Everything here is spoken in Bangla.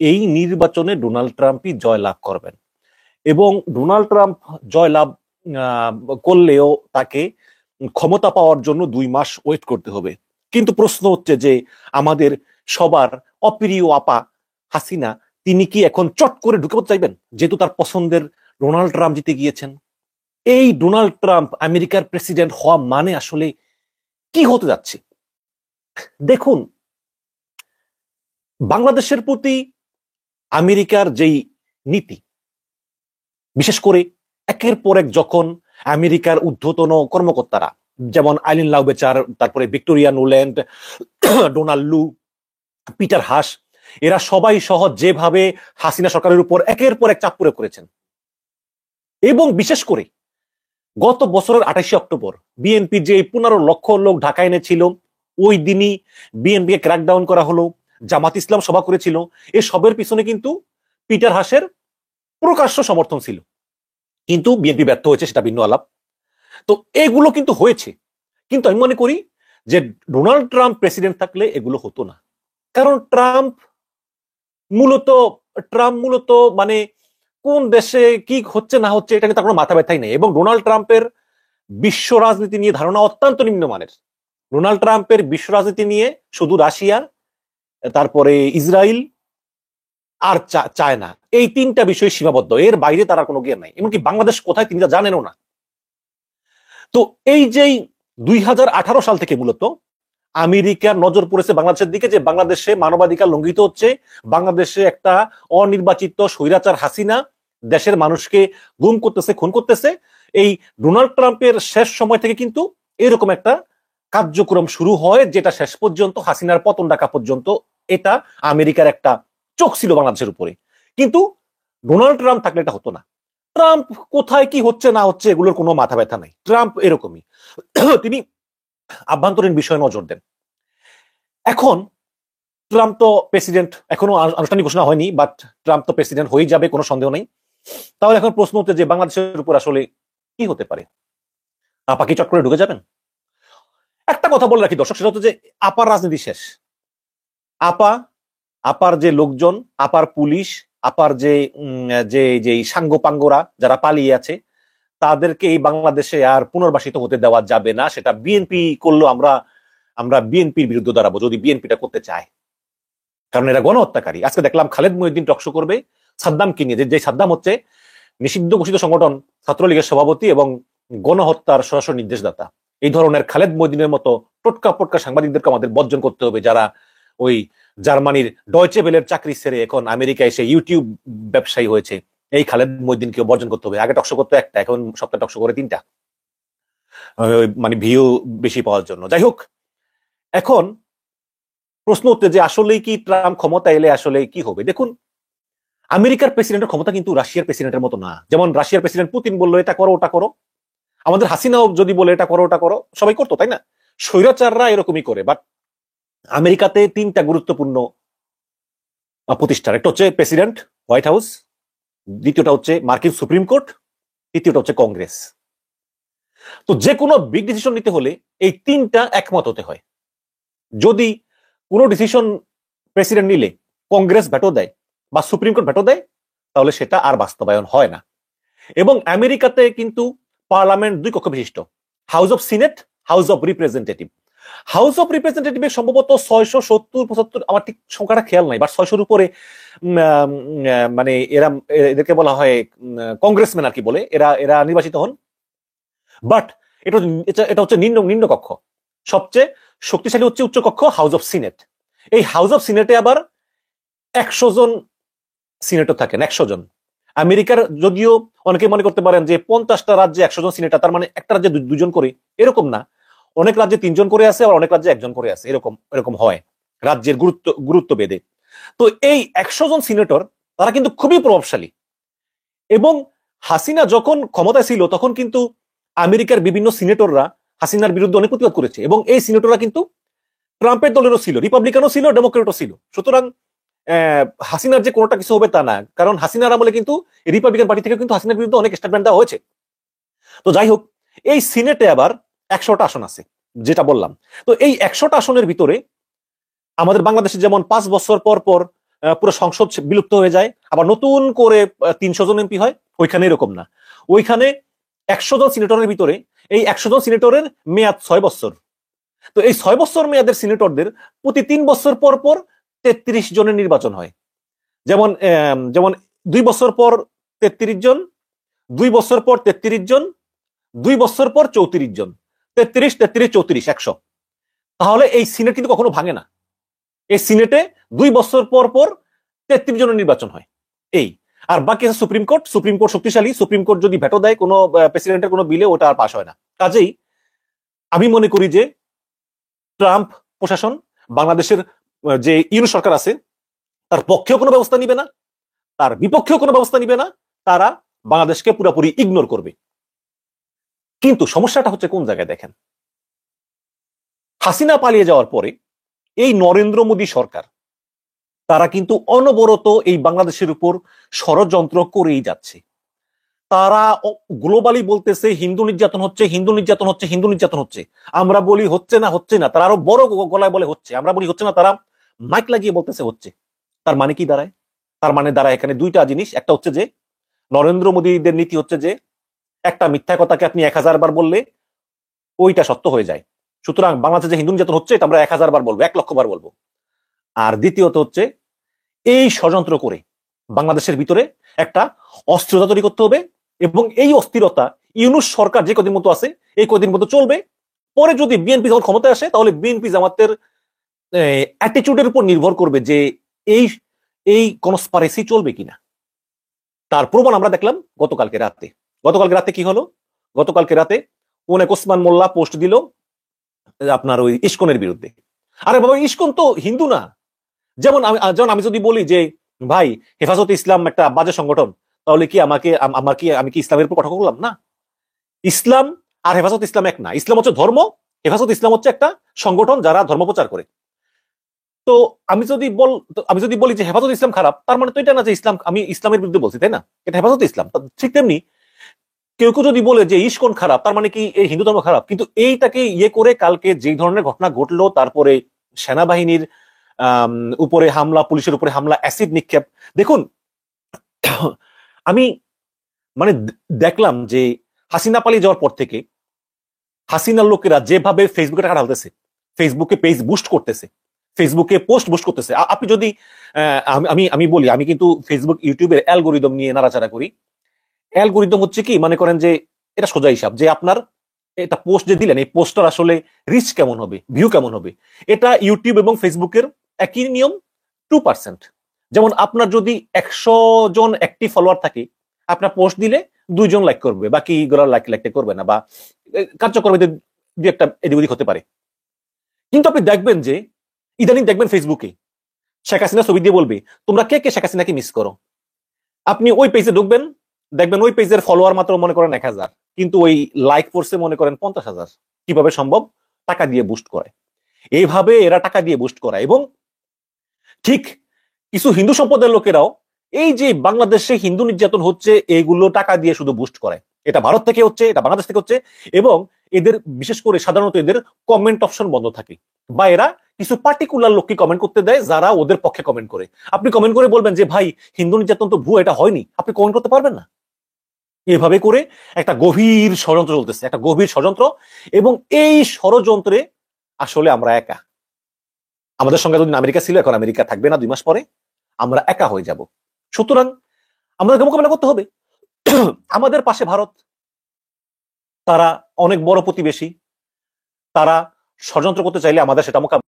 এই নির্বাচনে ডোনাল্ড ট্রাম্পই জয়লাভ করবেন এবং ডোনাল্ড ট্রাম্প জয়লাভ করলেও তাকে ক্ষমতা পাওয়ার জন্য 2 মাস ওয়েট করতে হবে। কিন্তু প্রশ্ন হচ্ছে যে আমাদের সবার অপ্রিয় আপা হাসিনা তিনি কি এখন চট করে ঢুকে পড়তে চাইবেন, যেহেতু তার পছন্দের ডোনাল্ড ট্রাম্প জিতে গিয়েছেন? এই ডোনাল্ড ট্রাম্প আমেরিকার প্রেসিডেন্ট হওয়া মানে আসলে কি হতে যাচ্ছে? দেখুন, বাংলাদেশের প্রতি আমেরিকার যেই নীতি, বিশেষ করে একের পর এক যখন আমেরিকার ঊর্ধ্বতন কর্মকর্তারা যেমন আইলিন লাউবেচার, তারপরে ভিক্টোরিয়া নুল্যান্ড, ডোনাল্ড লু, পিটার হাস, এরা সবাই সহ যেভাবে হাসিনা সরকারের উপর একের পর এক চাপ প্রয়োগ করেছেন, এবং বিশেষ করে গত বছরের 28 অক্টোবর বিএনপি যে 15 লক্ষ লোক ঢাকা এনেছিল, ওই দিনই বিএনপিকে ক্র্যাকডাউন করা হলো, জামাত ইসলাম সভা করেছিল, এ সবের পিছনে কিন্তু পিটার হাসের প্রকাশ্য সমর্থন ছিল। কিন্তু বিএনপি ব্যর্থ হয়েছে, সেটা ভিন্ন আলাপ। তো এগুলো কিন্তু হয়েছে, কিন্তু আমি মনে করি যে ডোনাল্ড ট্রাম্প প্রেসিডেন্ট থাকলে এগুলো হতো না। কারণ ট্রাম্প মূলত মানে কোন দেশে কি হচ্ছে না হচ্ছে এটা নিয়ে তার কোনো মাথা ব্যথাই নেই। এবং ডোনাল্ড ট্রাম্পের বিশ্ব রাজনীতি নিয়ে ধারণা অত্যন্ত নিম্নমানের। ডোনাল্ড ট্রাম্পের বিশ্ব রাজনীতি নিয়ে শুধু রাশিয়া, তারপরে ইসরায়েল আর চায়না, এই 3টা বিষয় সীমাবদ্ধ, এর বাইরে তারা কোনো জ্ঞান নাই। এমনকি বাংলাদেশ কোথায় তিনি জানেনও না। তো এই যে 2018 সাল থেকে মূলত আমেরিকার নজর পড়েছে বাংলাদেশের দিকে, যে বাংলাদেশে মানবাধিকার লঙ্ঘিত হচ্ছে, বাংলাদেশে একটা অনির্বাচিত স্বৈরাচার হাসিনা দেশের মানুষকে গুম করতেছে, খুন করতেছে। এই ডোনাল্ড ট্রাম্পের শেষ সময় থেকে কিন্তু এরকম একটা কার্যক্রম শুরু হয়, যেটা শেষ পর্যন্ত হাসিনার পতন ডাকা পর্যন্ত এটা আমেরিকার একটা চোখ ছিল বাংলাদেশের উপরে। কিন্তু ডোনাল্ড ট্রাম্প থাকলে এটা হতো না। ট্রাম্প কোথায় কি হচ্ছে না হচ্ছে এগুলোর কোনো মাথা ব্যথা নাই। ট্রাম্প এরকমই, তিনি আভ্যন্তরীণ বিষয়ে নজর দেন। এখন ট্রাম্প তো প্রেসিডেন্ট, এখনো আনুষ্ঠানিক ঘোষণা হয়নি, বাট ট্রাম্প তো প্রেসিডেন্ট হয়ে যাবে, কোনো সন্দেহ নেই। তাহলে এখন প্রশ্ন হচ্ছে যে বাংলাদেশের উপর আসলে কি হতে পারে? আপা কি চট করে ঢুকে যাবেন? একটা কথা বলে রাখি দর্শক, সেটা হচ্ছে যে আপার রাজনীতি শেষ। আপার যে লোকজন, আপার পুলিশ, আপার যে সাঙ্গপাঙ্গরা যারা পালিয়ে আছে, তাদেরকে এই বাংলাদেশে আর পুনর্বাসিত হতে দেওয়া যাবে না। সেটা বিএনপি করলেও আমরা বিএনপির বিরুদ্ধে দাঁড়াবো, যদি বিএনপিটা করতে চায়। কারণ এরা গণহত্যাকারী। আজকে দেখলাম খালেদ মহিউদ্দিন টকশো করবে সাদ্দামকে নিয়ে, যে সাদ্দাম হচ্ছে নিষিদ্ধ ঘোষিত সংগঠন ছাত্রলীগের সভাপতি এবং গণহত্যার সরাসরি নির্দেশদাতা। এই ধরনের খালেদ মহিউদ্দিনের মতো টোটকা পটকা সাংবাদিকদেরকে আমাদের বর্জন করতে হবে, যারা ওই জার্মানির ডয়চে ভেলের চাকরি ছেড়ে এখন আমেরিকায় এসে ইউটিউব ব্যবসায়ী হয়েছে। এই খালেদ মহিউদ্দিনকে বর্জন করতে হবে। আগে টকশো করতো একটা, এখন সপ্তাহে টকশো করে 3টা, মানে ভিউ বেশি পাওয়ার জন্য। যাই হোক, এখন প্রশ্ন হচ্ছে যে আসলেই কি ট্রাম্প ক্ষমতা এলে আসলে কি হবে? দেখুন, আমেরিকার প্রেসিডেন্টের ক্ষমতা কিন্তু রাশিয়ার প্রেসিডেন্টের মতো না। যেমন রাশিয়ার প্রেসিডেন্ট পুতিন বললো এটা করো ওটা করো, আমাদের হাসিনাও যদি বলে এটা করো ওটা করো, সবাই করতো, তাই না? স্বৈরাচাররা এরকমই করে। বাট আমেরিকাতে 3টা গুরুত্বপূর্ণ প্রতিষ্ঠান, একটা হচ্ছে প্রেসিডেন্ট, হোয়াইট হাউস, দ্বিতীয়টা হচ্ছে মার্কিন সুপ্রিম কোর্ট, তৃতীয়টা হচ্ছে কংগ্রেস। তো যে কোনো বিগ ডিসিশন নিতে হলে এই 3টা একমত হতে হয়। যদি কোনো ডিসিশন প্রেসিডেন্ট নিলে কংগ্রেস ভেটো দেয় বা সুপ্রিম কোর্ট ভেটো দেয়, তাহলে সেটা আর বাস্তবায়ন হয় না। এবং আমেরিকাতে কিন্তু পার্লামেন্ট 2 কক্ষ বিশিষ্ট, house of senate, house of representative. House of রিপ্রেজেন্টেটিভের সম্ভবত 670-75, আমার ঠিক সংখ্যাটা খেয়াল নাই, বাট 600-র উপরে মানে এদেরকে বলা হয় কংগ্রেসম্যান আর কি বলে, এরা নির্বাচিত হন। বাট এটা হচ্ছে নিম্ন কক্ষ। সবচেয়ে শক্তিশালী হচ্ছে উচ্চ কক্ষ, হাউস অফ সিনেট। এই হাউস অফ সিনেটে আবার 100 জন সিনেটর থাকেন, 100 জন। আমেরিকার যদিও অনেকে মনে করতে পারেন যে 50টা রাজ্যে 100 জন সিনেটর, তার মানে একটা রাজ্যে 2 জন করে, এরকম না। অনেক রাজ্যে 3 জন করে আছে, আবার অনেক রাজ্যে 1 জন করে আছে, এরকম হয় রাজ্যের গুরুত্ব বেদে। তো এই 100 জন সিনেটর তারা কিন্তু খুবই প্রভাবশালী। এবং হাসিনা যখন ক্ষমতায় ছিল তখন কিন্তু আমেরিকার বিভিন্ন সিনেটররা হাসিনার বিরুদ্ধে অনেক প্রতিবাদ করেছে, এবং এই সিনেটররা কিন্তু ট্রাম্পের দলেরও ছিল, রিপাবলিকানও ছিল, ডেমোক্রেটও ছিল। সুতরাং হাসিনার যে কোনোটা কিছু হবে তা না, কারণ হাসিনার আমলে কিন্তু রিপাবলিকান পার্টি থেকে কিন্তু হাসিনার বিরুদ্ধে অনেক স্টেটমেন্ট দেওয়া হয়েছে। তো যাই হোক, এই সিনেটে আবার 100টা আসন আছে, যেটা বললাম। তো এই 100টা আসনের ভিতরে আমাদের বাংলাদেশে যেমন 5 বছর পর পর পুরো সংসদ বিলুপ্ত হয়ে যায়, আবার নতুন করে 300 জন এমপি হয়। ওইখানে এরকম না, ওইখানে 100 জন সিনেটরের ভিতরে এই 100 জন সিনেটরের মেয়াদ 6 বছর। তো এই 6 বছর মেয়াদের সিনেটরদের প্রতি 3 বছর পর পর 33 জনের নির্বাচন হয়। যেমন যেমন 2 বছর পর 33 জন, 2 বছর পর 33 জন, 2 বছর পর 34 জন, 33 33 34 100। তাহলে এই সিনেট কিন্তু কখনো ভাঙে না। এই সিনেটে 2 বছর পর পর 33 জনের নির্বাচন হয়। এই আর বাকি আছে সুপ্রিম কোর্ট। সুপ্রিম কোর্ট শক্তিশালী, সুপ্রিম কোর্ট যদি ভেটো দেয় কোনো প্রেসিডেন্টের কোনো বিলে, ওটা আর পাস হয় না। কাজেই আমি মনে করি যে ট্রাম্প প্রশাসন বাংলাদেশের যে ইউনূস সরকার আছে তার পক্ষেও কোনো ব্যবস্থা নিবে না, তার বিপক্ষেও কোনো ব্যবস্থা নিবে না, তারা বাংলাদেশকে পুরোপুরি ইগনোর করবে। কিন্তু সমস্যাটা হচ্ছে কোন জায়গায় দেখেন, হাসিনা পালিয়ে যাওয়ার পরে এই নরেন্দ্র মোদী সরকার তারা কিন্তু অনবরত এই বাংলাদেশের উপর ষড়যন্ত্র করেই যাচ্ছে। তারা গ্লোবালি বলতেছে হিন্দু নির্যাতন হচ্ছে, হিন্দু নির্যাতন হচ্ছে, হিন্দু নির্যাতন হচ্ছে। আমরা বলি হচ্ছে না, হচ্ছে না, তারা আরো বড় গলায় বলে হচ্ছে। আমরা বলি হচ্ছে না, তারা মাইক লাগিয়ে বলতেছে হচ্ছে। তার মানে কি দাঁড়ায়? তার মানে দাঁড়ায় এখানে দুইটা জিনিস। একটা হচ্ছে যে নরেন্দ্র মোদীদের নীতি হচ্ছে যে একটা মিথ্যা কথাকে আপনি 1000 বার বললে ওইটা সত্য হয়ে যায়। সুতরাং বাংলাদেশে যে হিন্দু নির্যাতন হচ্ছে এটা আমরা 1000 বার বলবো, 1 লক্ষ বার বলবো। আর দ্বিতীয়ত হচ্ছে এই ষড়যন্ত্র করে বাংলাদেশের ভিতরে একটা অস্থিরতা তৈরি করতে হবে, এবং এই অস্থিরতা ইউনূস সরকার যে কদিন মতো আছে এই কদিন মতো চলবে। পরে যদি বিএনপি যখন ক্ষমতায় আসে তাহলে বিএনপি জামাতের অ্যাটিটিউডের উপর নির্ভর করবে যে এই এই কনস্পারেসি চলবে কিনা। তার প্রমাণ আমরা দেখলাম গতকালকে রাতে। গতকালকে রাতে কি হলো? গতকালকে রাতে অনেক ওসমান মোল্লা পোস্ট দিল আপনার ওই ইস্কনের বিরুদ্ধে। আরে বাবা, ইস্কন তো হিন্দু না। যেমন আমি যদি বলি যে ভাই হেফাজতে ইসলাম একটা বাজে সংগঠন, তাহলে কি আমি কি ইসলামের উপর কথা বললাম? না, ইসলাম আর হেফাজত ইসলাম এক না। ইসলাম হচ্ছে ধর্ম, হেফাজত ইসলাম হচ্ছে একটা সংগঠন যারা ধর্ম প্রচার করে। তো আমি যদি বলি যে হেফাজত ইসলাম খারাপ, তার মানে তো এটা না যে আমি ইসলামের বিরুদ্ধে বলছি, তাই না? এটা হেফাজত ইসলাম। ঠিক তেমনি কেউ কেউ যদি বলে যে ইস্কন খারাপ, তার মানে কি এই হিন্দু ধর্ম খারাপ? কিন্তু এইটাকে ইয়ে করে কালকে যে ধরনের ঘটনা ঘটলো, তারপরে সেনাবাহিনীর উপরে হামলা, পুলিশের উপরে হামলা, অ্যাসিড নিক্ষেপ, দেখুন আমি মানে দেখলাম যে হাসিনা পালিয়ে যাওয়ার পর থেকে হাসিনার লোকেরা যেভাবে ফেসবুকে টাকা ঢালতেছে, ফেসবুকে পেজ বুস্ট করতেছে, ফেসবুকে পোস্ট বুস্ট করতেছে। আপনি যদি আমি বলি, আমি কিন্তু ফেসবুক ইউটিউবের অ্যালগোরিদম নিয়ে নাড়াচাড়া করি। অ্যালগোরিদম হচ্ছে কি, মনে করেন যে এটা সোজা হিসাব যে আপনার এটা পোস্ট যে দিলেন, এই পোস্টার আসলে রিচ কেমন হবে, ভিউ কেমন হবে, এটা ইউটিউব এবং ফেসবুকের একই নিয়ম, 2%। যেমন আপনার যদি 100 জন অ্যাক্টিভ ফলোয়ার থাকে, আপনার পোস্ট দিলে 2 জন লাইক করবে, বাকি লাইক করবে না, বা কার্যক্রমে দু একটা এদিক ওদিক হতে পারে। কিন্তু আপনি দেখবেন যে ইদানিং দেখবেন ফেসবুকে শেখ হাসিনা ছবি দিয়ে বলবে তোমরা কে কে শেখ হাসিনাকে মিস করো। আপনি ওই পেজে ঢুকবেন, দেখবেন ওই পেজের ফলোয়ার মাত্র মনে করেন 1000, কিন্তু ওই লাইক করছে মনে করেন 50,000। কিভাবে সম্ভব? টাকা দিয়ে বুস্ট করে। এইভাবে এরা টাকা দিয়ে বুস্ট করায়। এবং ঠিক কিছু হিন্দু সম্প্রদায়ের লোকেরাও এই যে বাংলাদেশে হিন্দু নির্যাতন হচ্ছে এইগুলো টাকা দিয়ে শুধু বুস্ট করে। এটা ভারত থেকে হচ্ছে, এটা বাংলাদেশ থেকে হচ্ছে, এবং এদের বিশেষ করে সাধারণত এদের কমেন্ট অপশন বন্ধ থাকে, বা এরা কিছু পার্টিকুলার লোককে কমেন্ট করতে দেয় যারা ওদের পক্ষে কমেন্ট করে। আপনি কমেন্ট করে বলবেন যে ভাই হিন্দু নির্যাতন তো ভুয়া, এটা হয়নি, আপনি কমেন্ট করতে পারবেন না। এভাবে করে একটা গভীর ষড়যন্ত্র চলতেছে, একটা গভীর ষড়যন্ত্র। এবং এই ষড়যন্ত্রে আসলে আমরা একা। আমাদের সঙ্গে যদি আমেরিকা ছিল, এখন আমেরিকা থাকবে না 2 মাস পরে, আমরা একা হয়ে যাব। সুতরাং আমাদেরকে মোকাবেলা করতে হবে। আমাদের পাশে ভারত, তারা অনেক বড় প্রতিবেশী, তারা ষড়যন্ত্র করতে চাইলে আমাদের সেটা মোকাবেলা